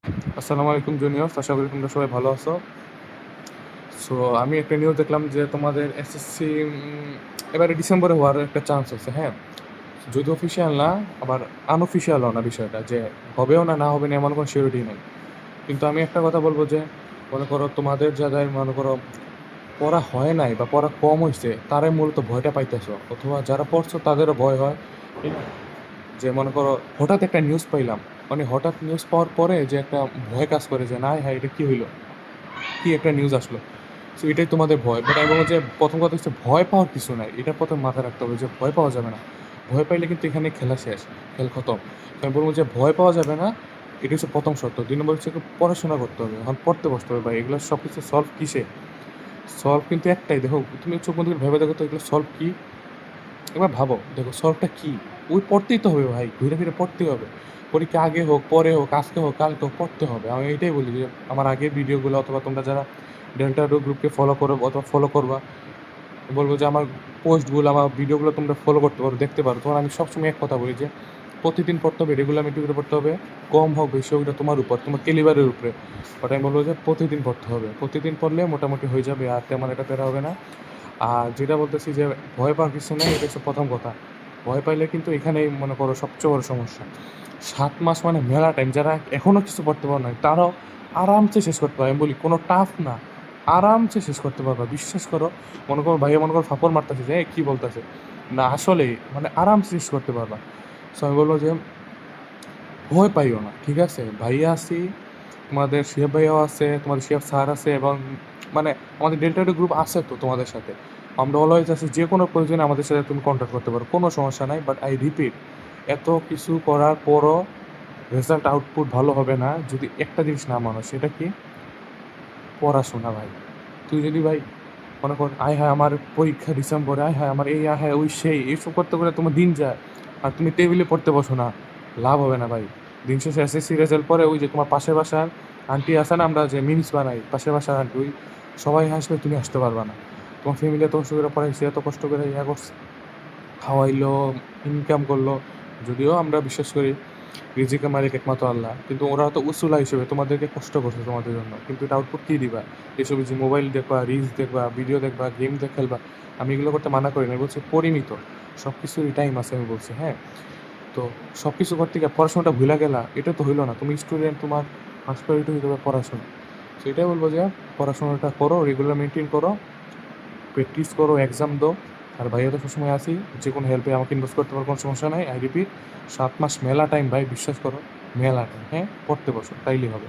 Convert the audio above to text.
আসসালামু আলাইকুম জুনিয়র্স, আশা করি তোমরা সবাই ভালো আছো। সো আমি একটা নিউজ দেখলাম যে তোমাদের এসএসসি এবারে ডিসেম্বরে হওয়ার একটা চান্স আছে। হ্যাঁ, যদি অফিসিয়াল না, আবার আনঅফিসিয়ালও না বিষয়টা, যে হবেও না না হবে না এমন কোনো সিওরিটি নেই। কিন্তু আমি একটা কথা বলবো যে মনে করো তোমাদের জায়গায় মনে করো পড়া হয় নাই বা পড়া কম হয়েছে, তারাই মূলত ভয়টা পাইতেছো, অথবা যারা পড়ছো তাদেরও ভয় হয়। ঠিক আছে? যে মনে করো হঠাৎ একটা নিউজ পাইলাম, মানে হঠাৎ নিউজ পাওয়ার পরে যে একটা ভয় কাজ করে যে না হ্যাঁ এটা কি হইলো, কি একটা নিউজ আসলো। সো এটাই তোমাদের ভয়। বাট আমি বলবো যে প্রথম কথা হচ্ছে ভয় পাওয়ার কিছু নাই, এটা প্রথম মাথায় রাখতে হবে যে ভয় পাওয়া যাবে না। ভয় পাইলে কিন্তু এখানে খেলা শেষ, খেল খতম। তো আমি বলবো যে ভয় পাওয়া যাবে না, এটা হচ্ছে প্রথম শর্ত। 2 নম্বর হচ্ছে পড়াশোনা করতে হবে, এখন পড়তে বসতে হবে। ভাই এগুলো সব কিছু সলভ কিসে? সলভ কিন্তু একটাই, দেখো তুমি চোখ বন্ধ করে ভেবে দেখো তো এগুলো সলভ কি। এবার ভাবো, দেখো সলভটা কি। ওই পড়তেই তো হবে ভাই, ঘুরে ফিরে পড়তেই হবে। পরীক্ষা আগে হোক পরে হোক আজকে হোক কালকে হোক পড়তে হবে। আমি এটাই বলি যে আমার আগের ভিডিওগুলো, অথবা তোমরা যারা ডেল্টা গ্রুপকে ফলো করো অথবা ফলো করবা, বলবো যে আমার পোস্টগুলো আমার ভিডিওগুলো তোমরা ফলো করতে পারো, দেখতে পারো। তোমার আমি সবসময় এক কথা বলি যে প্রতিদিন পড়তে হবে, রেগুলারিটি করে পড়তে হবে। কম হোক বেশি হোক এটা তোমার উপর, তোমার ক্যালিবারের উপরে। বাট আমি বলবো যে প্রতিদিন পড়তে হবে, প্রতিদিন পড়লে মোটামুটি হয়ে যাবে, আর তেমন এটা প্যারা হবে না। আর যেটা বলতেছি যে ভয় পাওয়ার কিছু নেই, এটা হচ্ছে প্রথম কথা। ভয় পাইলে কিন্তু এখানেই মনে করো সবচেয়ে বড় সমস্যা। 7 মাস মানে মেলা টাইম, যারা এখনও কিছু করতে পারো না তারাও আরামসে শেষ করতে পারে। আমি বলি কোনো টাফ না, আরামসে শেষ করতে পারবা, বিশ্বাস করো। মনে করো ভাইয়া মনে করো ফাপড় মারতেছে যে কী বলতেছে, না আসলে মানে আরামসে শেষ করতে পারবা। সো আমি বলবো যে ভয় পাইও না, ঠিক আছে? ভাইয়া আছি, তোমাদের শিহাব ভাইয়াও আছে, তোমাদের শিহাব স্যার আছে, এবং মানে আমাদের ডেল্টা গ্রুপ আছে তো তোমাদের সাথে। আমরা অলওয়েজ আছি, যে কোনো প্রয়োজনে আমাদের সাথে তুমি কন্ট্যাক্ট করতে পারো, কোনো সমস্যা নাই। বাট আই রিপিট, এত কিছু করার পরও রেজাল্ট আউটপুট ভালো হবে না যদি একটা জিনিস না মানো, সেটা কি? পড়াশোনা ভাই। তুই যদি ভাই মনে কর আয় হায় আমার পরীক্ষা ডিসেম্বরে, আয় হায় আমার এই, আয় হায় ওই সেই, এইসব করতে করতে তোমার দিন যায়, আর তুমি টেবিলে পড়তে বসো না, লাভ হবে না ভাই। দিন শেষে এসএসসি রেজাল্ট পরে ওই যে তোমার পাশের বাসার আন্টি আছে না, আমরা যে মিমস বানাই, পাশের বাসার আন্টি, ওই সবাই হাসবে, তুমি আসতে পারবা না। তোমার ফ্যামিলি এত কষ্ট করে পড়াইছে, এত কষ্ট করে ইয়া করছে, খাওয়াইলো, ইনকাম করলো। যদিও আমরা বিশ্বাস করি রিজিকের মালিক একমাত্র আল্লাহ, কিন্তু ওরা তো উসুলা হিসেবে তোমাদেরকে কষ্ট করছে তোমাদের জন্য, কিন্তু এটা আউটপুট কী দিবা? এসব যে মোবাইল দেখবা, রিলস দেখবা, ভিডিও দেখবা, গেম খেলবা। আমি এগুলো করতে মানা করি না, বলছি পরিমিত, সব কিছুরই টাইম আছে আমি বলছি। হ্যাঁ, তো সব কিছু করতে গিয়ে পড়াশোনাটা ভুলে গেলা, এটা তো হইলো না। তুমি স্টুডেন্ট, তোমার ফার্স্ট প্রায়োরিটি হইতে হবে পড়াশোনা। তো এটাই বলবো যে পড়াশোনাটা করো, রেগুলার মেনটেন করো, প্র্যাকটিস করো, এক্সাম দাও। আর ভাইয়া তো সবসময় আছি, যে কোনো হেল্পে আমাকে ইনভেস্ট করতে পারো, কোনো সমস্যা নাই। আই রিপিট, 7 মাস মেলা টাইম ভাই, বিশ্বাস করো, মেলা টাইম। হ্যাঁ, পড়তে বসো, তাইলেই হবে।